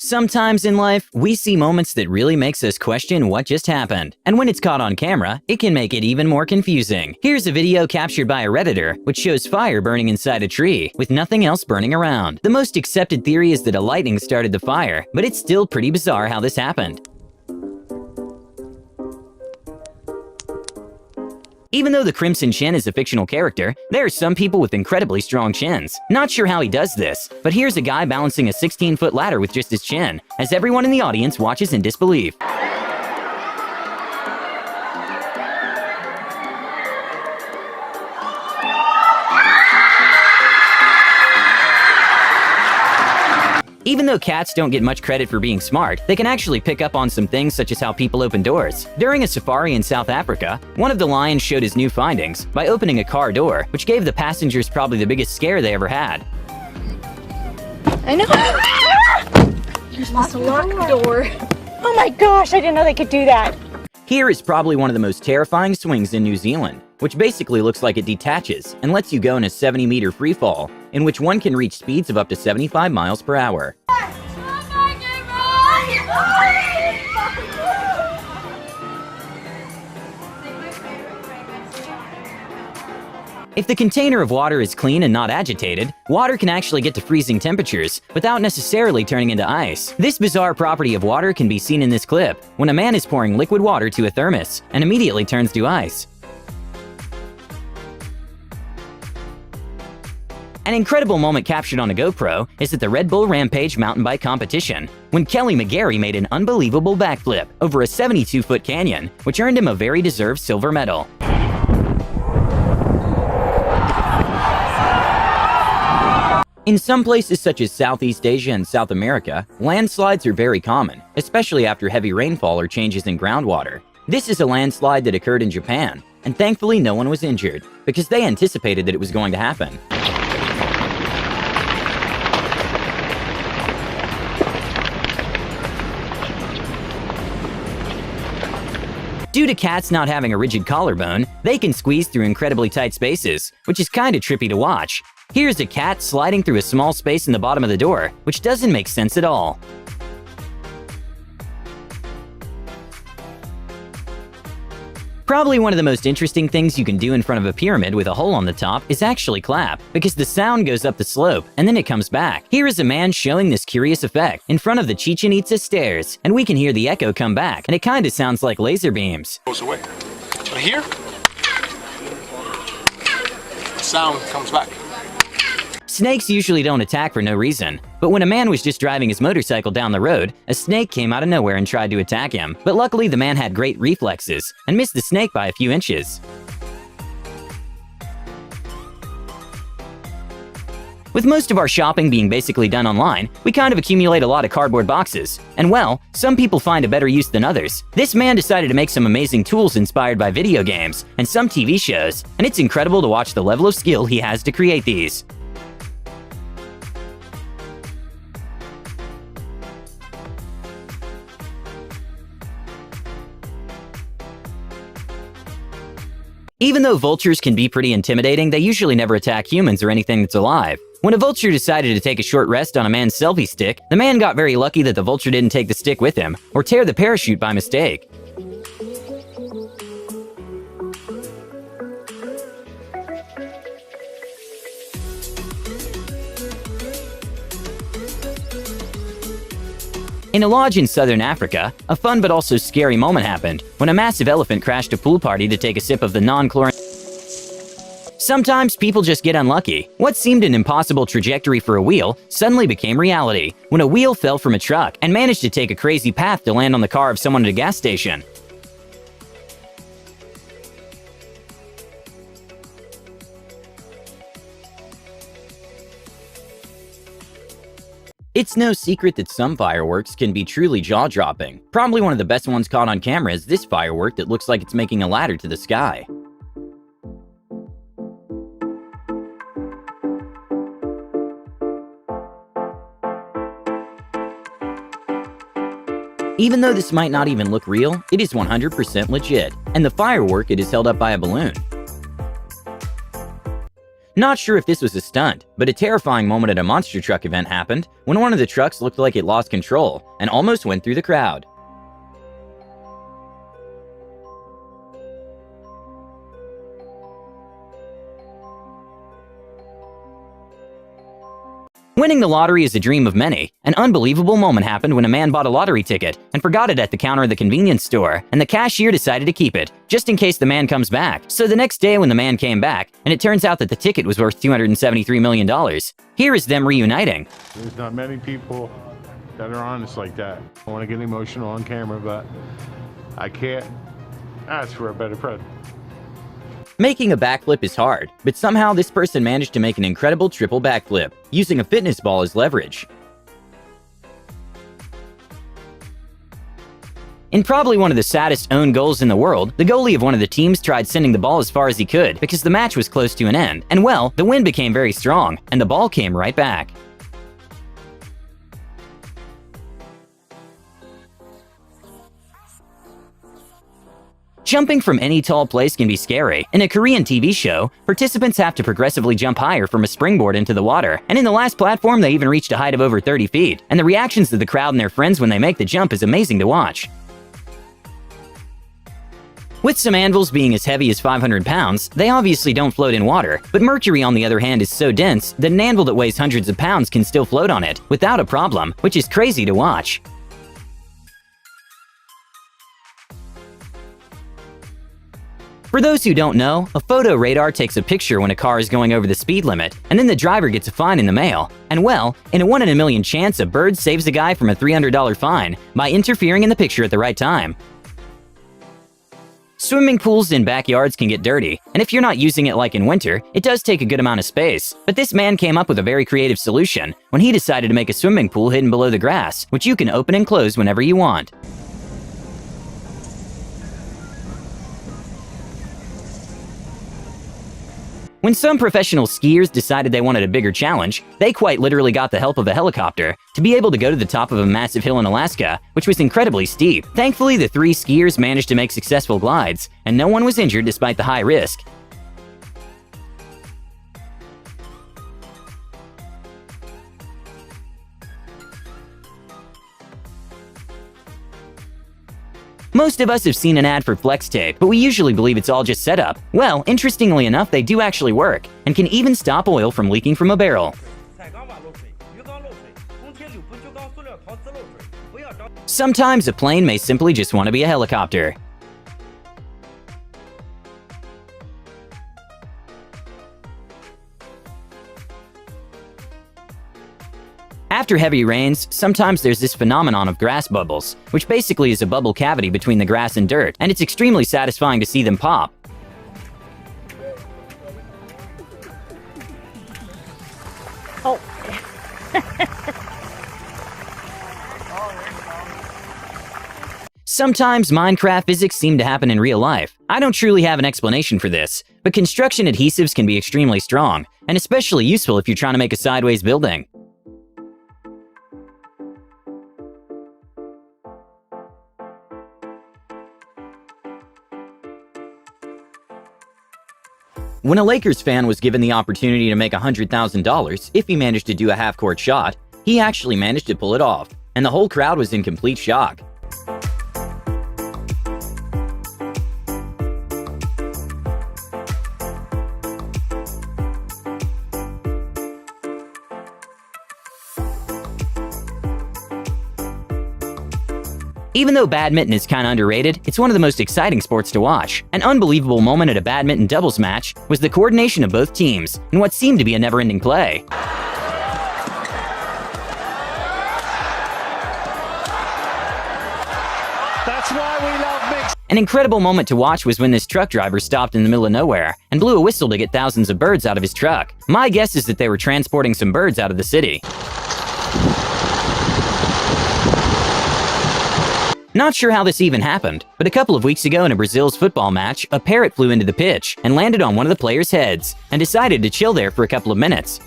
Sometimes in life, we see moments that really makes us question what just happened. And when it's caught on camera, it can make it even more confusing. Here's a video captured by a Redditor, which shows fire burning inside a tree, with nothing else burning around. The most accepted theory is that a lightning started the fire, but it's still pretty bizarre how this happened. Even though the Crimson Chin is a fictional character, there are some people with incredibly strong chins. Not sure how he does this, but here's a guy balancing a 16-foot ladder with just his chin, as everyone in the audience watches in disbelief. Even though cats don't get much credit for being smart, they can actually pick up on some things such as how people open doors. During a safari in South Africa, one of the lions showed his new findings by opening a car door, which gave the passengers probably the biggest scare they ever had. I know. There's this locked door. Oh my gosh, I didn't know they could do that. Here is probably one of the most terrifying swings in New Zealand, which basically looks like it detaches and lets you go in a 70-meter free fall, in which one can reach speeds of up to 75 miles per hour. If the container of water is clean and not agitated, water can actually get to freezing temperatures without necessarily turning into ice. This bizarre property of water can be seen in this clip, when a man is pouring liquid water to a thermos and immediately turns to ice. An incredible moment captured on a GoPro is at the Red Bull Rampage mountain bike competition, when Kelly McGarry made an unbelievable backflip over a 72-foot canyon, which earned him a very deserved silver medal. In some places such as Southeast Asia and South America, landslides are very common, especially after heavy rainfall or changes in groundwater. This is a landslide that occurred in Japan, and thankfully no one was injured, because they anticipated that it was going to happen. Due to cats not having a rigid collarbone, they can squeeze through incredibly tight spaces, which is kinda trippy to watch. Here's a cat sliding through a small space in the bottom of the door, which doesn't make sense at all. Probably one of the most interesting things you can do in front of a pyramid with a hole on the top is actually clap, because the sound goes up the slope and then it comes back. Here is a man showing this curious effect in front of the Chichen Itza stairs, and we can hear the echo come back, and it kinda sounds like laser beams. Goes away. But here, the sound comes back. Snakes usually don't attack for no reason, but when a man was just driving his motorcycle down the road, a snake came out of nowhere and tried to attack him. But luckily the man had great reflexes and missed the snake by a few inches. With most of our shopping being basically done online, we kind of accumulate a lot of cardboard boxes. And well, some people find a better use than others. This man decided to make some amazing tools inspired by video games and some TV shows, and it's incredible to watch the level of skill he has to create these. Even though vultures can be pretty intimidating, they usually never attack humans or anything that's alive. When a vulture decided to take a short rest on a man's selfie stick, the man got very lucky that the vulture didn't take the stick with him or tear the parachute by mistake. In a lodge in southern Africa, a fun but also scary moment happened when a massive elephant crashed a pool party to take a sip of the non-chlorine. Sometimes people just get unlucky. What seemed an impossible trajectory for a wheel suddenly became reality when a wheel fell from a truck and managed to take a crazy path to land on the car of someone at a gas station. It's no secret that some fireworks can be truly jaw-dropping. Probably one of the best ones caught on camera is this firework that looks like it's making a ladder to the sky. Even though this might not even look real, it is 100% legit, and the firework it is held up by a balloon. Not sure if this was a stunt, but a terrifying moment at a monster truck event happened when one of the trucks looked like it lost control and almost went through the crowd. Winning the lottery is a dream of many. An unbelievable moment happened when a man bought a lottery ticket and forgot it at the counter of the convenience store, and the cashier decided to keep it, just in case the man comes back. So the next day when the man came back, and it turns out that the ticket was worth $273 million. Here is them reuniting. There's not many people that are honest like that. I want to get emotional on camera, but I can't ask for a better present. Making a backflip is hard, but somehow this person managed to make an incredible triple backflip, using a fitness ball as leverage. In probably one of the saddest own goals in the world, the goalie of one of the teams tried sending the ball as far as he could because the match was close to an end, and well, the wind became very strong, and the ball came right back. Jumping from any tall place can be scary. In a Korean TV show, participants have to progressively jump higher from a springboard into the water, and in the last platform they even reached a height of over 30 feet, and the reactions of the crowd and their friends when they make the jump is amazing to watch. With some anvils being as heavy as 500 pounds, they obviously don't float in water, but mercury on the other hand is so dense that an anvil that weighs hundreds of pounds can still float on it, without a problem, which is crazy to watch. For those who don't know, a photo radar takes a picture when a car is going over the speed limit, and then the driver gets a fine in the mail. And well, in a 1 in a million chance, a bird saves a guy from a $300 fine by interfering in the picture at the right time. Swimming pools in backyards can get dirty, and if you're not using it like in winter, it does take a good amount of space. But this man came up with a very creative solution when he decided to make a swimming pool hidden below the grass, which you can open and close whenever you want. When some professional skiers decided they wanted a bigger challenge, they quite literally got the help of a helicopter to be able to go to the top of a massive hill in Alaska, which was incredibly steep. Thankfully, the 3 skiers managed to make successful glides, and no one was injured despite the high risk. Most of us have seen an ad for flex tape, but we usually believe it's all just set up. Well, interestingly enough, they do actually work, and can even stop oil from leaking from a barrel. Sometimes a plane may simply just want to be a helicopter. After heavy rains, sometimes there's this phenomenon of grass bubbles, which basically is a bubble cavity between the grass and dirt, and it's extremely satisfying to see them pop. Oh. Sometimes Minecraft physics seem to happen in real life. I don't truly have an explanation for this, but construction adhesives can be extremely strong, and especially useful if you're trying to make a sideways building. When a Lakers fan was given the opportunity to make $100,000 if he managed to do a half-court shot, he actually managed to pull it off, and the whole crowd was in complete shock. Even though badminton is kinda underrated, it's one of the most exciting sports to watch. An unbelievable moment at a badminton doubles match was the coordination of both teams in what seemed to be a never-ending play. That's why we love mixed. An incredible moment to watch was when this truck driver stopped in the middle of nowhere and blew a whistle to get thousands of birds out of his truck. My guess is that they were transporting some birds out of the city. Not sure how this even happened, but a couple of weeks ago in a Brazil's football match, a parrot flew into the pitch and landed on one of the players' heads and decided to chill there for a couple of minutes.